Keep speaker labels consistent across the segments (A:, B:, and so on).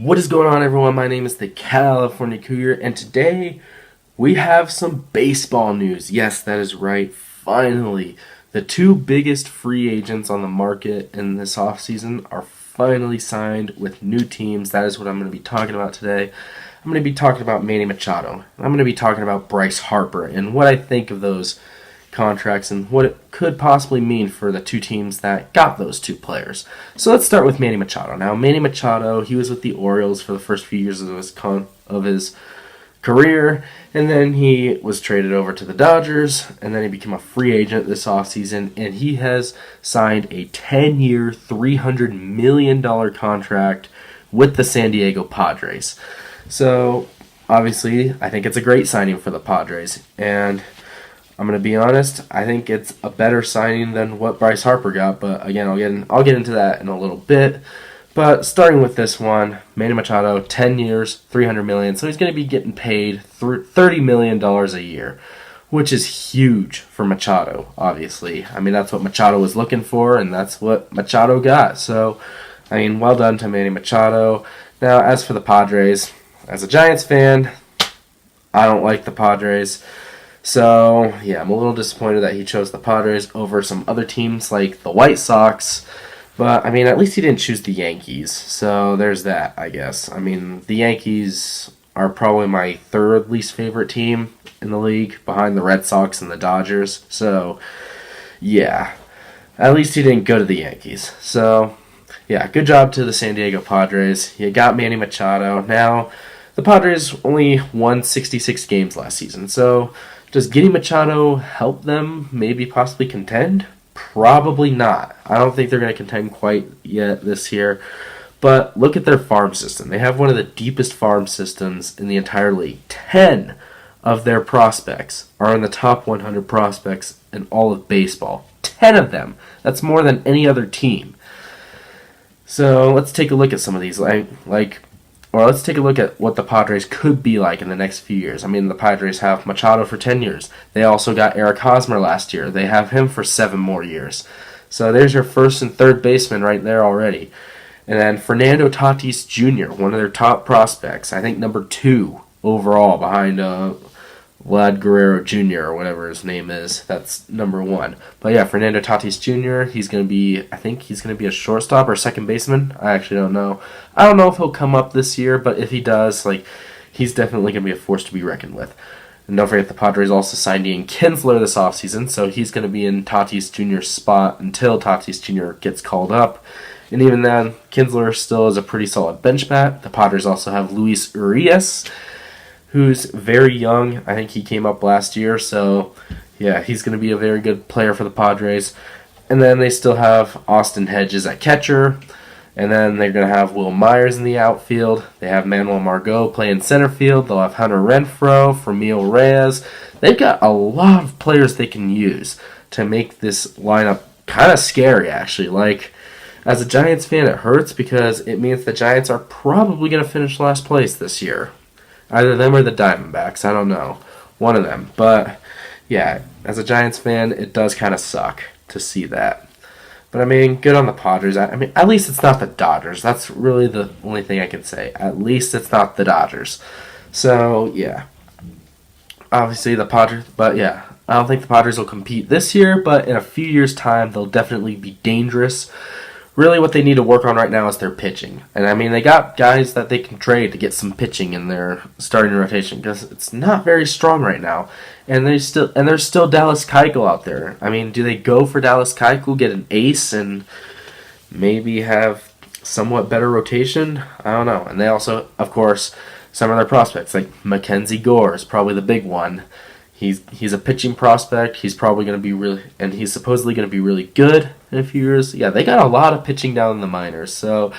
A: What is going on, everyone? My name is the California Cougar, and today we have some baseball news. Yes, that is right. Finally, the two biggest free agents on the market in this offseason are finally signed with new teams. That is what I'm going to be talking about today. I'm going to be talking about Manny Machado. I'm going to be talking about Bryce Harper and what I think of those contracts and what it could possibly mean for the two teams that got those two players. So let's start with Manny Machado. Now, Manny Machado, he was with the Orioles for the first few years of his career, and then he was traded over to the Dodgers, and then he became a free agent this offseason, and he has signed a 10-year, $300 million contract with the San Diego Padres. So, obviously, I think it's a great signing for the Padres, and I'm going to be honest, I think it's a better signing than what Bryce Harper got, but again, I'll get into that in a little bit. But starting with this one, Manny Machado, 10 years, $300 million, so he's going to be getting paid $30 million a year, which is huge for Machado, obviously. I mean, that's what Machado was looking for, and that's what Machado got. So, I mean, well done to Manny Machado. Now, as for the Padres, as a Giants fan, I don't like the Padres. So, yeah, I'm a little disappointed that he chose the Padres over some other teams like the White Sox. But, I mean, at least he didn't choose the Yankees. So, there's that, I guess. I mean, the Yankees are probably my third least favorite team in the league, behind the Red Sox and the Dodgers. So, yeah, at least he didn't go to the Yankees. So, yeah, good job to the San Diego Padres. You got Manny Machado. Now, the Padres only won 66 games last season. So, does getting Machado help them maybe possibly contend? Probably not. I don't think they're going to contend quite yet this year. But look at their farm system. They have one of the deepest farm systems in the entire league. 10 of their prospects are in the top 100 prospects in all of baseball. 10 of them. That's more than any other team. So let's take a look at some of these. Let's take a look at what the Padres could be like in the next few years. I mean, the Padres have Machado for 10 years. They also got Eric Hosmer last year. They have him for 7 more years. So there's your first and third baseman right there already. And then Fernando Tatis Jr., one of their top prospects. I think number 2 overall behind Vlad Guerrero Jr. or whatever his name is. That's number 1. But yeah, Fernando Tatis Jr., I think he's going to be a shortstop or second baseman. I actually don't know. I don't know if he'll come up this year, but if he does, he's definitely going to be a force to be reckoned with. And don't forget, the Padres also signed Ian Kinsler this offseason, so he's going to be in Tatis Jr.'s spot until Tatis Jr. gets called up. And even then, Kinsler still is a pretty solid bench bat. The Padres also have Luis Urias, who's very young. I think he came up last year, so yeah, he's going to be a very good player for the Padres. And then they still have Austin Hedges at catcher, and then they're going to have Will Myers in the outfield. They have Manuel Margot playing center field. They'll have Hunter Renfroe, Franmil Reyes. They've got a lot of players they can use to make this lineup kind of scary, actually. As a Giants fan, it hurts because it means the Giants are probably going to finish last place this year. Either them or the Diamondbacks. I don't know. One of them. But, yeah, as a Giants fan, it does kind of suck to see that. But, I mean, good on the Padres. I mean, at least it's not the Dodgers. That's really the only thing I can say. At least it's not the Dodgers. So, yeah. Obviously, the Padres. But, yeah, I don't think the Padres will compete this year. But in a few years' time, they'll definitely be dangerous. Really, what they need to work on right now is their pitching. And, I mean, they got guys that they can trade to get some pitching in their starting rotation because it's not very strong right now. And there's still Dallas Keuchel out there. I mean, do they go for Dallas Keuchel, get an ace, and maybe have somewhat better rotation? I don't know. And they also, of course, some of their prospects, like Mackenzie Gore is probably the big one. He's a pitching prospect. He's probably going to be he's supposedly going to be really good in a few years. Yeah, they got a lot of pitching down in the minors. So,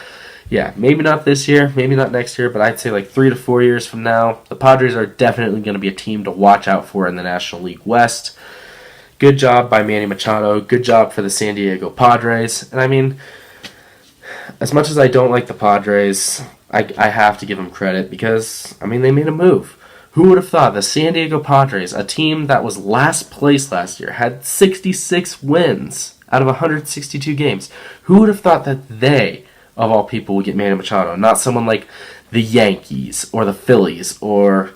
A: yeah, maybe not this year, maybe not next year, but I'd say 3 to 4 years from now, the Padres are definitely going to be a team to watch out for in the National League West. Good job by Manny Machado. Good job for the San Diego Padres. And, I mean, as much as I don't like the Padres, I have to give them credit because, I mean, they made a move. Who would have thought the San Diego Padres, a team that was last place last year, had 66 wins out of 162 games. Who would have thought that they, of all people, would get Manny Machado, not someone like the Yankees or the Phillies or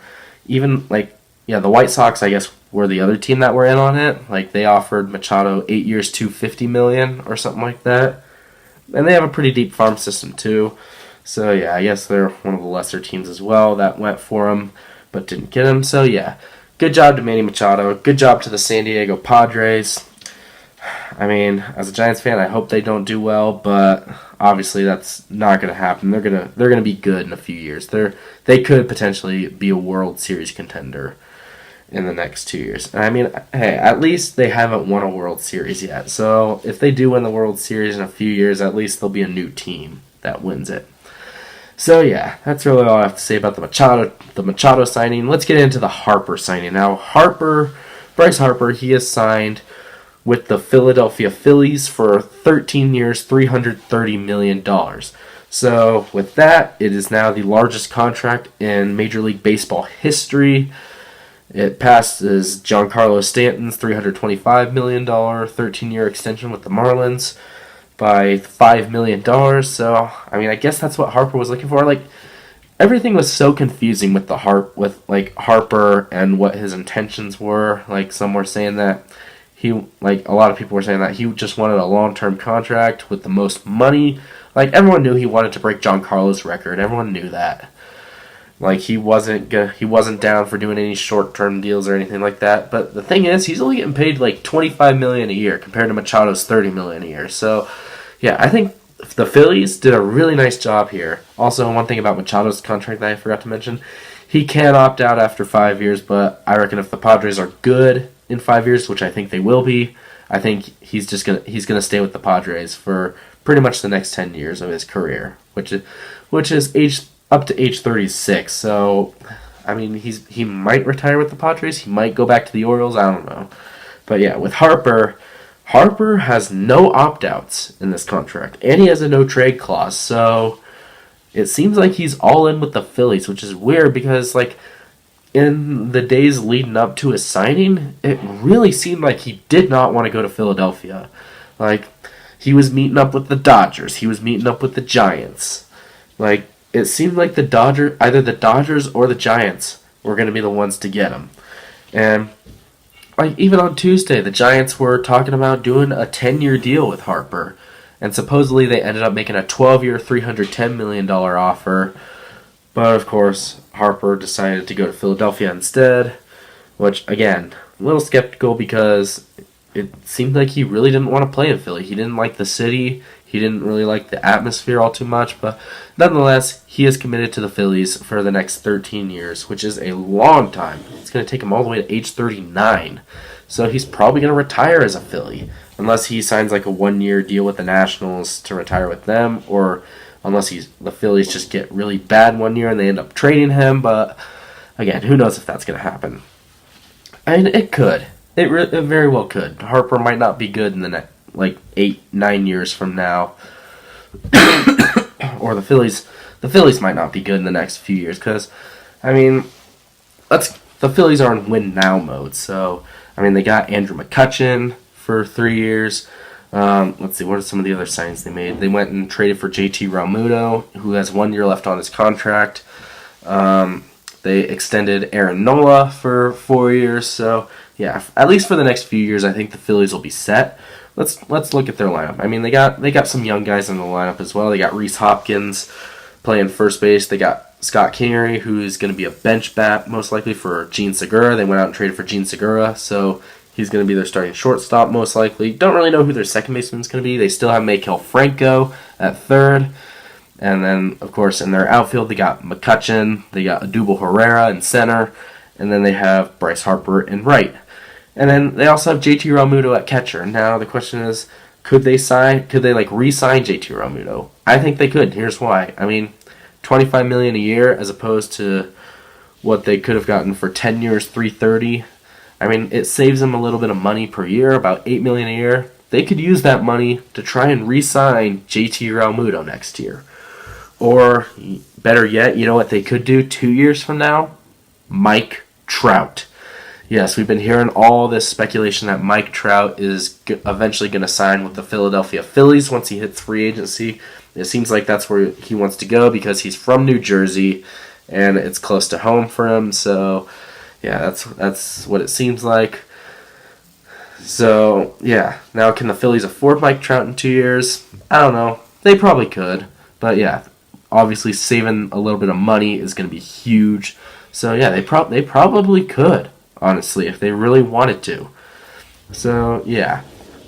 A: even the White Sox, I guess, were the other team that were in on it. Like, they offered Machado 8 years, $250 million or something like that. And they have a pretty deep farm system too. So yeah, I guess they're one of the lesser teams as well that went for him but didn't get him. So yeah, good job to Manny Machado. Good job to the San Diego Padres. I mean, as a Giants fan, I hope they don't do well, but obviously that's not going to happen. They're gonna be good in a few years. They could potentially be a World Series contender in the next 2 years. And I mean, hey, at least they haven't won a World Series yet. So if they do win the World Series in a few years, at least there'll be a new team that wins it. So yeah, that's really all I have to say about the Machado signing. Let's get into the Harper signing. Now, Bryce Harper, he is signed with the Philadelphia Phillies for 13 years, $330 million. So with that, it is now the largest contract in Major League Baseball history. It passes Giancarlo Stanton's $325 million 13-year extension with the Marlins by $5 million. So, I mean, I guess that's what Harper was looking for. Like, everything was so confusing with Harper and what his intentions were. Like, some were saying that a lot of people were saying that he just wanted a long-term contract with the most money. Like, everyone knew he wanted to break Giancarlo's record. Everyone knew that. Like, he wasn't down for doing any short-term deals or anything like that. But the thing is, he's only getting paid like $25 million a year compared to Machado's $30 million a year. So, yeah, I think the Phillies did a really nice job here. Also, one thing about Machado's contract that I forgot to mention, he can opt out after 5 years. But I reckon if the Padres are good in 5 years, which I think they will be, I think he's gonna stay with the Padres for pretty much the next 10 years of his career, which is up to age 36. So, I mean, he might retire with the Padres. He might go back to the Orioles. I don't know. But yeah, with Harper has no opt-outs in this contract, and he has a no-trade clause. So it seems like he's all in with the Phillies, which is weird because, like, in the days leading up to his signing, it really seemed like he did not want to go to Philadelphia. Like, he was meeting up with the Dodgers. He was meeting up with the Giants. Like, it seemed like either the Dodgers or the Giants were going to be the ones to get him. And, like, even on Tuesday, the Giants were talking about doing a 10-year deal with Harper. And supposedly they ended up making a 12-year, $310 million offer. But, of course, Harper decided to go to Philadelphia instead. Which, again, a little skeptical because it seemed like he really didn't want to play in Philly. He didn't like the city. He didn't really like the atmosphere all too much, but nonetheless, he is committed to the Phillies for the next 13 years, which is a long time. It's going to take him all the way to age 39. So he's probably going to retire as a Philly, unless he signs like a 1-year deal with the Nationals to retire with them, or unless the Phillies just get really bad 1 year and they end up trading him. But again, who knows if that's going to happen. I mean, it could. It very well could. Harper might not be good in the next 8-9 years from now, or the Phillies might not be good in the next few years because, I mean, the Phillies are in win now mode. So, I mean, they got Andrew McCutchen for 3 years. Let's see, what are some of the other signings they made? They went and traded for JT Realmuto, who has 1 year left on his contract. They extended Aaron Nola for 4 years. So, yeah, at least for the next few years, I think the Phillies will be set. Let's look at their lineup. I mean, they got some young guys in the lineup as well. They got Rhys Hopkins playing first base. They got Scott Kingery, who's going to be a bench bat most likely for Gene Segura. They went out and traded for Gene Segura, so he's going to be their starting shortstop most likely. Don't really know who their second baseman's going to be. They still have Maikel Franco at third. And then, of course, in their outfield, they got McCutchen. They got Odubel Herrera in center. And then they have Bryce Harper in right. And then they also have JT Realmuto at catcher. Now the question is, could they re-sign JT Realmuto? I think they could. Here's why. I mean, $25 million a year as opposed to what they could have gotten for 10 years, $330. I mean, it saves them a little bit of money per year, about $8 million a year. They could use that money to try and re-sign JT Realmuto next year. Or better yet, you know what they could do 2 years from now? Mike Trout. Yes, we've been hearing all this speculation that Mike Trout is eventually going to sign with the Philadelphia Phillies once he hits free agency. It seems like that's where he wants to go because he's from New Jersey, and it's close to home for him. So, yeah, that's what it seems like. So, yeah. Now, can the Phillies afford Mike Trout in 2 years? I don't know. They probably could. But, yeah, obviously saving a little bit of money is going to be huge. So, yeah, they probably could, honestly, if they really wanted to. So, yeah.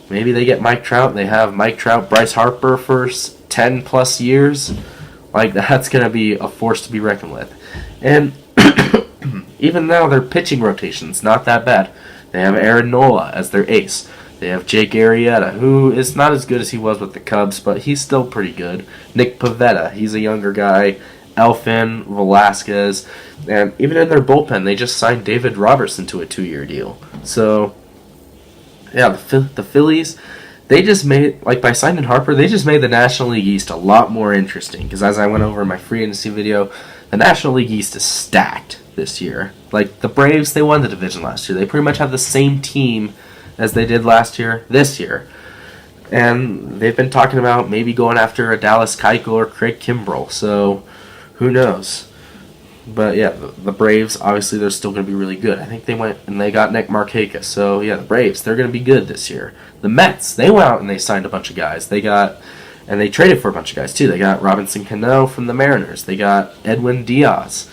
A: Maybe they get Mike Trout. They have Mike Trout, Bryce Harper for 10-plus years. Like, that's going to be a force to be reckoned with. And even now, their pitching rotation's not that bad. They have Aaron Nola as their ace. They have Jake Arrieta, who is not as good as he was with the Cubs, but he's still pretty good. Nick Pivetta, he's a younger guy. Elfin, Velasquez, and even in their bullpen, they just signed David Robertson to a 2-year deal. So, yeah, the Phillies, they just made, like by signing Harper, they just made the National League East a lot more interesting. Because as I went over in my free agency video, the National League East is stacked this year. Like the Braves, they won the division last year. They pretty much have the same team as they did last year, this year. And they've been talking about maybe going after a Dallas Keuchel or Craig Kimbrell. So, who knows? But yeah, the Braves, obviously, they're still going to be really good. I think they went and they got Nick Markakis. So yeah, the Braves, they're going to be good this year. The Mets, they went out and they signed a bunch of guys. They traded for a bunch of guys too. They got Robinson Cano from the Mariners. They got Edwin Diaz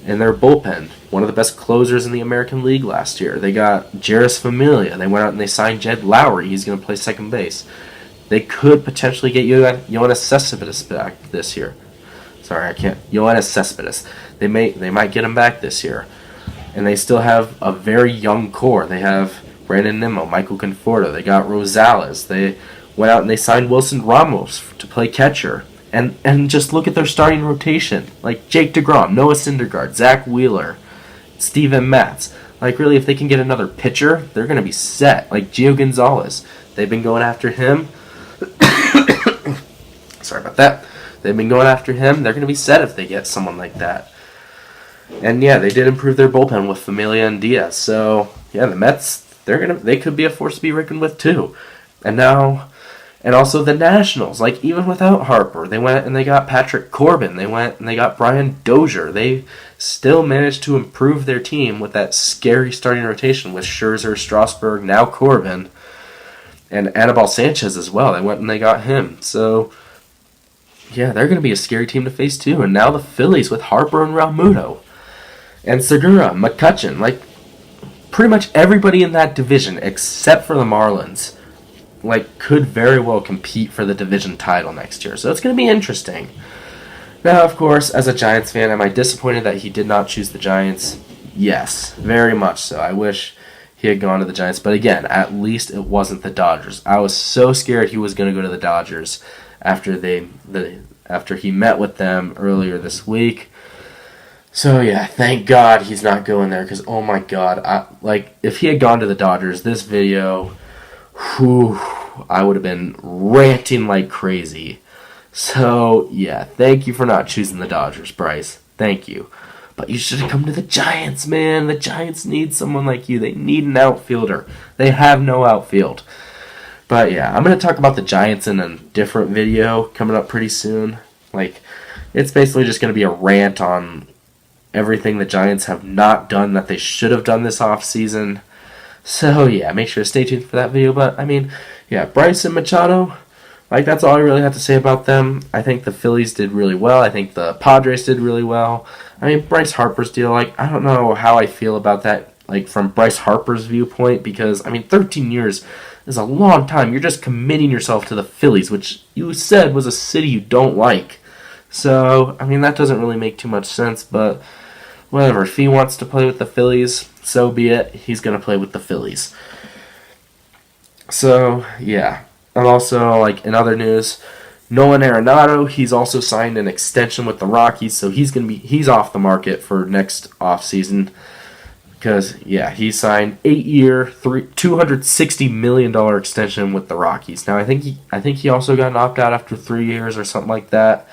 A: in their bullpen, one of the best closers in the American League last year. They got Jeurys Familia. They went out and they signed Jed Lowry. He's going to play second base. They could potentially get Yoenis Cespedes back this year. Sorry, I can't. Yoenis Cespedes. They might get him back this year. And they still have a very young core. They have Brandon Nimmo, Michael Conforto. They got Rosales. They went out and they signed Wilson Ramos to play catcher. And just look at their starting rotation. Like Jake DeGrom, Noah Syndergaard, Zach Wheeler, Steven Matz. Like really, if they can get another pitcher, they're going to be set. Like Gio Gonzalez. They've been going after him. Sorry about that. They've been going after him. They're going to be set if they get someone like that. And yeah, they did improve their bullpen with Familia and Diaz. So yeah, the Mets, they could be a force to be reckoned with too. And also the Nationals, like even without Harper, they went and they got Patrick Corbin. They went and they got Brian Dozier. They still managed to improve their team with that scary starting rotation with Scherzer, Strasburg, now Corbin, and Anibal Sanchez as well. They went and they got him. So yeah, they're going to be a scary team to face too. And now the Phillies with Harper and Realmuto. And Segura, McCutchen, like pretty much everybody in that division except for the Marlins, like could very well compete for the division title next year. So it's going to be interesting. Now, of course, as a Giants fan, am I disappointed that he did not choose the Giants? Yes, very much so. I wish he had gone to the Giants. But again, at least it wasn't the Dodgers. I was so scared he was going to go to the Dodgers after he met with them earlier this week. So yeah, thank God he's not going there, because oh my God, if he had gone to the Dodgers, this video, I would have been ranting like crazy. So yeah, thank you for not choosing the Dodgers, Bryce. Thank you. But you should have come to the Giants, man. The Giants need someone like you. They need an outfielder. They have no outfield. But yeah, I'm going to talk about the Giants in a different video coming up pretty soon. Like, it's basically just going to be a rant on everything the Giants have not done that they should have done this offseason. So yeah, make sure to stay tuned for that video. But I mean, yeah, Bryce and Machado, like that's all I really have to say about them. I think the Phillies did really well. I think the Padres did really well. I mean, Bryce Harper's deal, like I don't know how I feel about that, like from Bryce Harper's viewpoint, because I mean, 13 years is a long time. You're just committing yourself to the Phillies, which you said was a city you don't like. So, I mean, that doesn't really make too much sense, but whatever. If he wants to play with the Phillies, so be it. He's going to play with the Phillies. So, yeah. And also, like, in other news, Nolan Arenado, he's also signed an extension with the Rockies, so he's off the market for next offseason. Because, yeah, he signed 8-year, $260 million extension with the Rockies. Now, I think he also got knocked out after 3 years or something like that.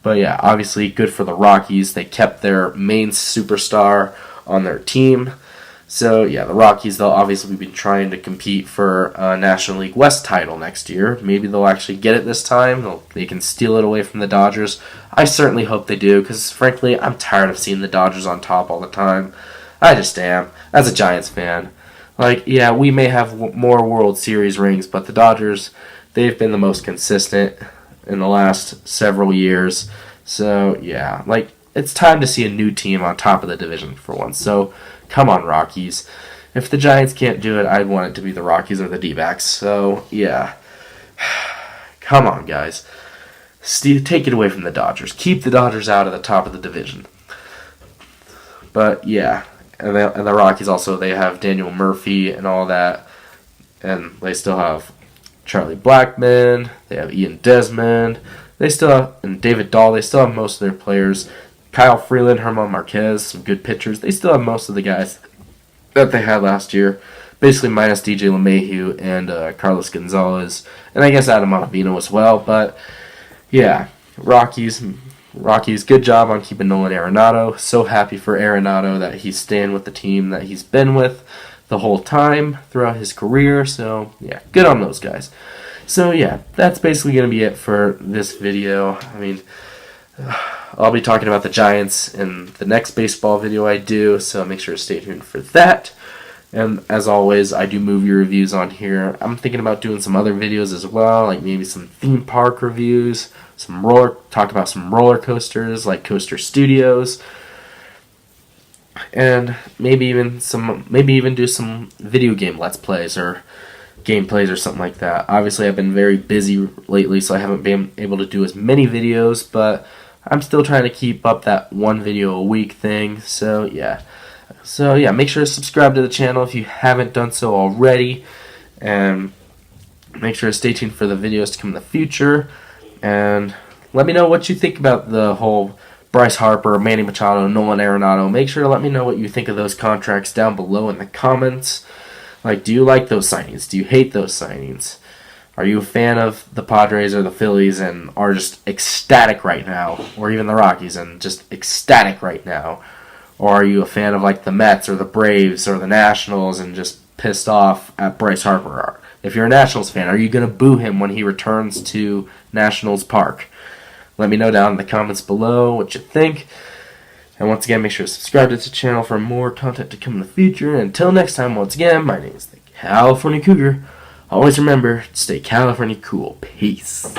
A: But yeah, obviously good for the Rockies. They kept their main superstar on their team. So, yeah, the Rockies, they'll obviously be trying to compete for a National League West title next year. Maybe they'll actually get it this time. They can steal it away from the Dodgers. I certainly hope they do, because, frankly, I'm tired of seeing the Dodgers on top all the time. I just am, as a Giants fan. Like, yeah, we may have more World Series rings, but the Dodgers, they've been the most consistent in the last several years. So, yeah, like, it's time to see a new team on top of the division for once. So, come on, Rockies. If the Giants can't do it, I'd want it to be the Rockies or the D-backs. So, yeah. Come on, guys. Take it away from the Dodgers. Keep the Dodgers out of the top of the division. But, yeah. And the Rockies also, they have Daniel Murphy and all that. And they still have Charlie Blackmon. They have Ian Desmond. They still have, and David Dahl. They still have most of their players. Kyle Freeland, Herman Marquez, some good pitchers. They still have most of the guys that they had last year, basically minus DJ LeMahieu and Carlos Gonzalez, and I guess Adam Ottavino as well. But yeah, Rockies, good job on keeping Nolan Arenado. So happy for Arenado that he's staying with the team that he's been with the whole time throughout his career. So yeah, good on those guys. So yeah, that's basically going to be it for this video. I mean, I'll be talking about the Giants in the next baseball video I do, so make sure to stay tuned for that. And as always, I do movie reviews on here. I'm thinking about doing some other videos as well, like maybe some theme park reviews, talk about some roller coasters, like Coaster Studios, and maybe even do some video game let's plays or gameplays or something like that. Obviously, I've been very busy lately, so I haven't been able to do as many videos, but I'm still trying to keep up that one video a week thing. So yeah, make sure to subscribe to the channel if you haven't done so already, and make sure to stay tuned for the videos to come in the future. And let me know what you think about the whole Bryce Harper, Manny Machado, Nolan Arenado. Make sure to let me know what you think of those contracts down below in the comments. Like, do you like those signings? Do you hate those signings? Are you a fan of the Padres or the Phillies and are just ecstatic right now? Or even the Rockies and just ecstatic right now? Or are you a fan of like the Mets or the Braves or the Nationals and just pissed off at Bryce Harper? If you're a Nationals fan, are you going to boo him when he returns to Nationals Park? Let me know down in the comments below what you think. And once again, make sure to subscribe to the channel for more content to come in the future. And until next time, once again, my name is the California Cougar. Always remember to stay California cool. Peace.